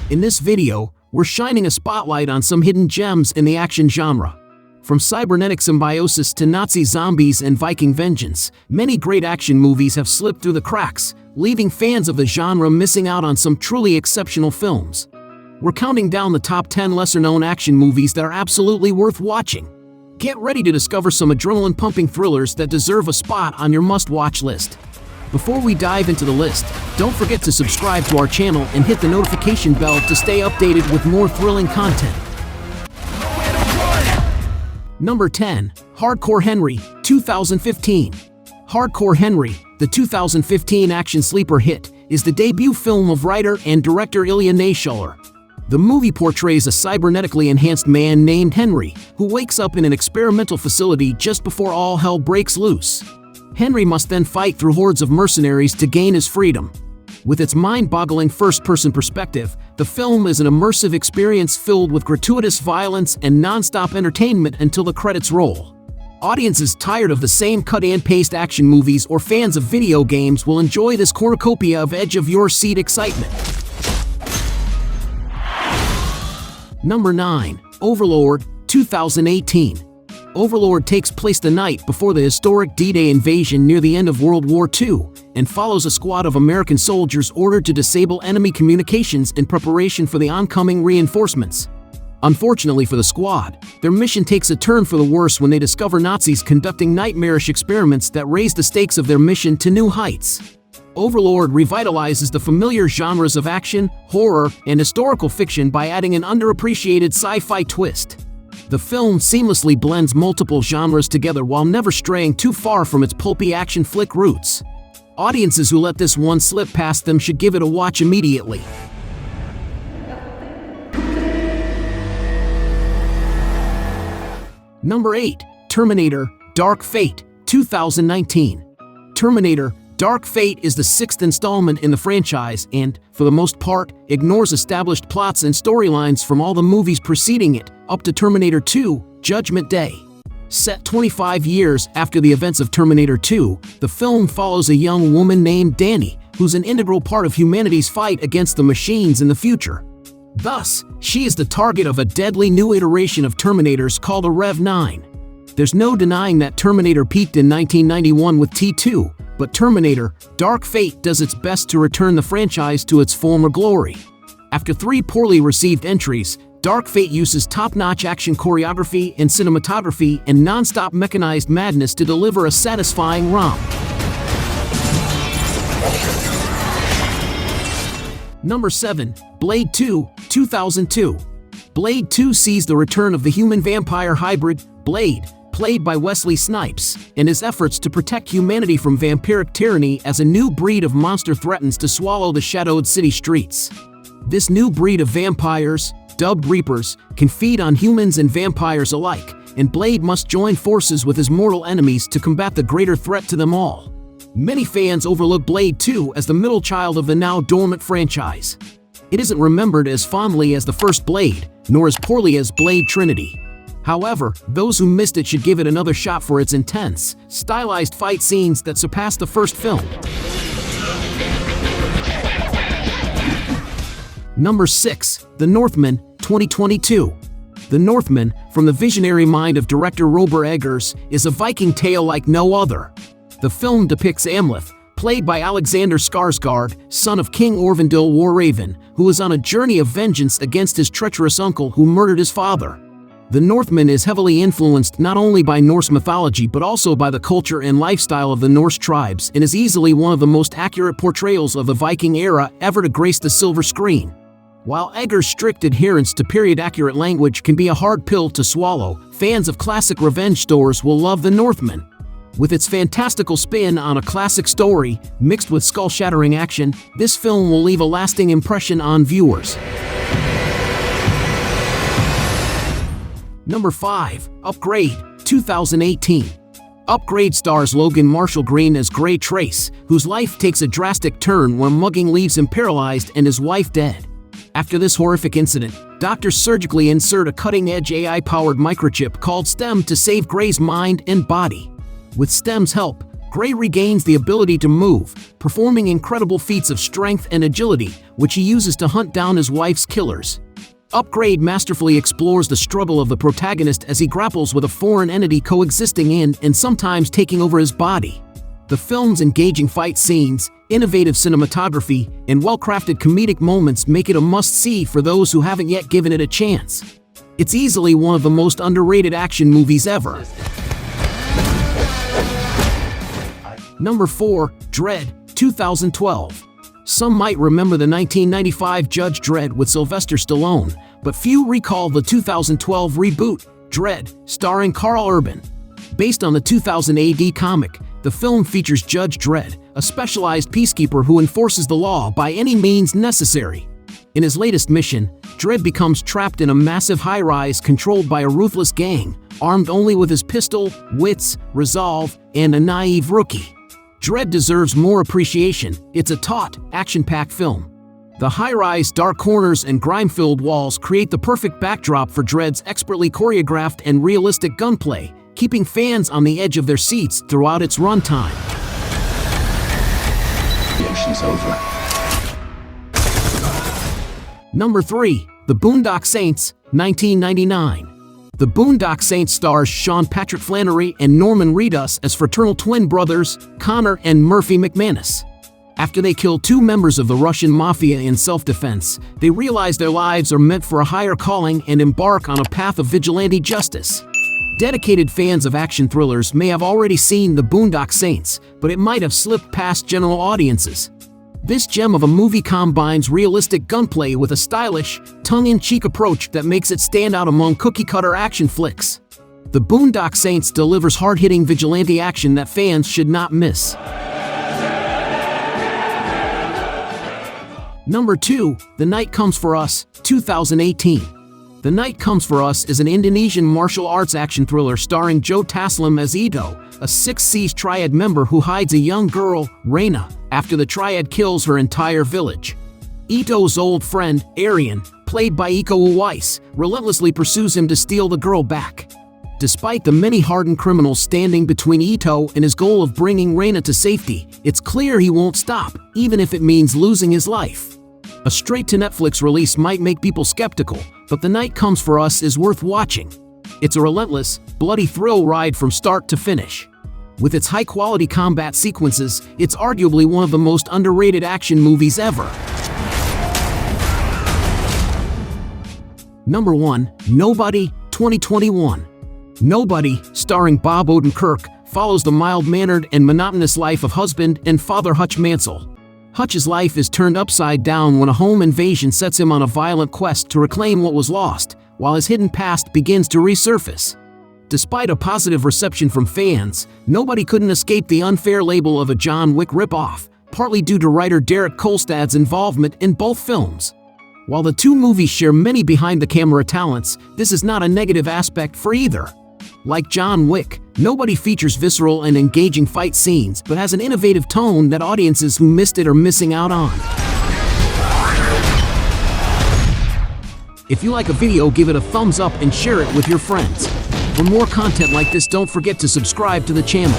In this video, we're shining a spotlight on some hidden gems in the action genre. From cybernetic symbiosis to Nazi zombies and Viking vengeance, many great action movies have slipped through the cracks, leaving fans of the genre missing out on some truly exceptional films. We're counting down the top 10 lesser-known action movies that are absolutely worth watching. Get ready to discover some adrenaline-pumping thrillers that deserve a spot on your must-watch list. Before we dive into the list, don't forget to subscribe to our channel and hit the notification bell to stay updated with more thrilling content. Number 10. Hardcore Henry, 2015. Hardcore Henry, the 2015 action sleeper hit, is the debut film of writer and director Ilya Naishuller. The movie portrays a cybernetically enhanced man named Henry, who wakes up in an experimental facility just before all hell breaks loose. Henry must then fight through hordes of mercenaries to gain his freedom. With its mind-boggling first-person perspective, the film is an immersive experience filled with gratuitous violence and non-stop entertainment until the credits roll. Audiences tired of the same cut-and-paste action movies or fans of video games will enjoy this cornucopia of edge-of-your-seat excitement. Number 9. Overlord, 2018. Overlord takes place the night before the historic D-Day invasion near the end of World War II and follows a squad of American soldiers ordered to disable enemy communications in preparation for the oncoming reinforcements. Unfortunately for the squad, their mission takes a turn for the worse when they discover Nazis conducting nightmarish experiments that raise the stakes of their mission to new heights. Overlord revitalizes the familiar genres of action, horror, and historical fiction by adding an underappreciated sci-fi twist. The film seamlessly blends multiple genres together while never straying too far from its pulpy action flick roots. Audiences who let this one slip past them should give it a watch immediately. Number 8. Terminator, Dark Fate, 2019. Terminator, Dark Fate is the sixth installment in the franchise and, for the most part, ignores established plots and storylines from all the movies preceding it, up to Terminator 2, Judgment Day. Set 25 years after the events of Terminator 2, the film follows a young woman named Dani, who's an integral part of humanity's fight against the machines in the future. Thus, she is the target of a deadly new iteration of Terminators called a Rev 9. There's no denying that Terminator peaked in 1991 with T2, but Terminator, Dark Fate does its best to return the franchise to its former glory. After 3 poorly received entries, Dark Fate uses top-notch action choreography and cinematography and non-stop mechanized madness to deliver a satisfying romp. Number 7. Blade 2, 2002. Blade 2 sees the return of the human-vampire hybrid, Blade, played by Wesley Snipes, and his efforts to protect humanity from vampiric tyranny as a new breed of monster threatens to swallow the shadowed city streets. This new breed of vampires, dubbed Reapers, can feed on humans and vampires alike, and Blade must join forces with his mortal enemies to combat the greater threat to them all. Many fans overlook Blade 2 as the middle child of the now dormant franchise. It isn't remembered as fondly as the first Blade, nor as poorly as Blade Trinity. However, those who missed it should give it another shot for its intense, stylized fight scenes that surpass the first film. Number 6. The Northman, 2022. The Northman, from the visionary mind of director Robert Eggers, is a Viking tale like no other. The film depicts Amleth, played by Alexander Skarsgård, son of King Orvindil Warraven, who is on a journey of vengeance against his treacherous uncle who murdered his father. The Northman is heavily influenced not only by Norse mythology but also by the culture and lifestyle of the Norse tribes and is easily one of the most accurate portrayals of the Viking era ever to grace the silver screen. While Eggers' strict adherence to period-accurate language can be a hard pill to swallow, fans of classic revenge stories will love The Northman. With its fantastical spin on a classic story, mixed with skull-shattering action, this film will leave a lasting impression on viewers. Number 5. Upgrade, 2018. Upgrade stars Logan Marshall Green as Gray Trace, whose life takes a drastic turn when mugging leaves him paralyzed and his wife dead. After this horrific incident, doctors surgically insert a cutting-edge AI-powered microchip called STEM to save Gray's mind and body. With STEM's help, Gray regains the ability to move, performing incredible feats of strength and agility, which he uses to hunt down his wife's killers. Upgrade masterfully explores the struggle of the protagonist as he grapples with a foreign entity coexisting in and sometimes taking over his body. The film's engaging fight scenes, innovative cinematography, and well-crafted comedic moments make it a must-see for those who haven't yet given it a chance. It's easily one of the most underrated action movies ever. Number 4, Dredd, 2012. Some might remember the 1995 Judge Dredd with Sylvester Stallone, but few recall the 2012 reboot, Dredd, starring Karl Urban. Based on the 2000 AD comic, the film features Judge Dredd, a specialized peacekeeper who enforces the law by any means necessary. In his latest mission, Dredd becomes trapped in a massive high-rise controlled by a ruthless gang, armed only with his pistol, wits, resolve, and a naive rookie. Dredd deserves more appreciation. It's a taut, action-packed film. The high-rise, dark corners and grime-filled walls create the perfect backdrop for Dredd's expertly choreographed and realistic gunplay, keeping fans on the edge of their seats throughout its runtime. The action's over. Number 3, The Boondock Saints, 1999. The Boondock Saints stars Sean Patrick Flanery and Norman Reedus as fraternal twin brothers, Connor and Murphy McManus. After they kill 2 members of the Russian mafia in self-defense, they realize their lives are meant for a higher calling and embark on a path of vigilante justice. Dedicated fans of action thrillers may have already seen The Boondock Saints, but it might have slipped past general audiences. This gem of a movie combines realistic gunplay with a stylish, tongue-in-cheek approach that makes it stand out among cookie-cutter action flicks. The Boondock Saints delivers hard-hitting vigilante action that fans should not miss. Number 2, The Night Comes for Us, 2018. The Night Comes for Us is an Indonesian martial arts action thriller starring Joe Taslim as Ito, a Six Seas Triad member who hides a young girl, Reina, after the Triad kills her entire village. Ito's old friend, Arian, played by Iko Uwais, relentlessly pursues him to steal the girl back. Despite the many hardened criminals standing between Ito and his goal of bringing Reina to safety, it's clear he won't stop, even if it means losing his life. A straight-to-Netflix release might make people skeptical, but The Night Comes for Us is worth watching. It's a relentless, bloody thrill ride from start to finish. With its high-quality combat sequences, it's arguably one of the most underrated action movies ever. Number 1, Nobody, 2021. Nobody, starring Bob Odenkirk, follows the mild-mannered and monotonous life of husband and father Hutch Mansell. Hutch's life is turned upside down when a home invasion sets him on a violent quest to reclaim what was lost, while his hidden past begins to resurface. Despite a positive reception from fans, Nobody couldn't escape the unfair label of a John Wick ripoff, partly due to writer Derek Kolstad's involvement in both films. While the 2 movies share many behind-the-camera talents, this is not a negative aspect for either. Like John Wick, Nobody features visceral and engaging fight scenes but has an innovative tone that audiences who missed it are missing out on. If you like a video, give it a thumbs up and share it with your friends. For more content like this, don't forget to subscribe to the channel.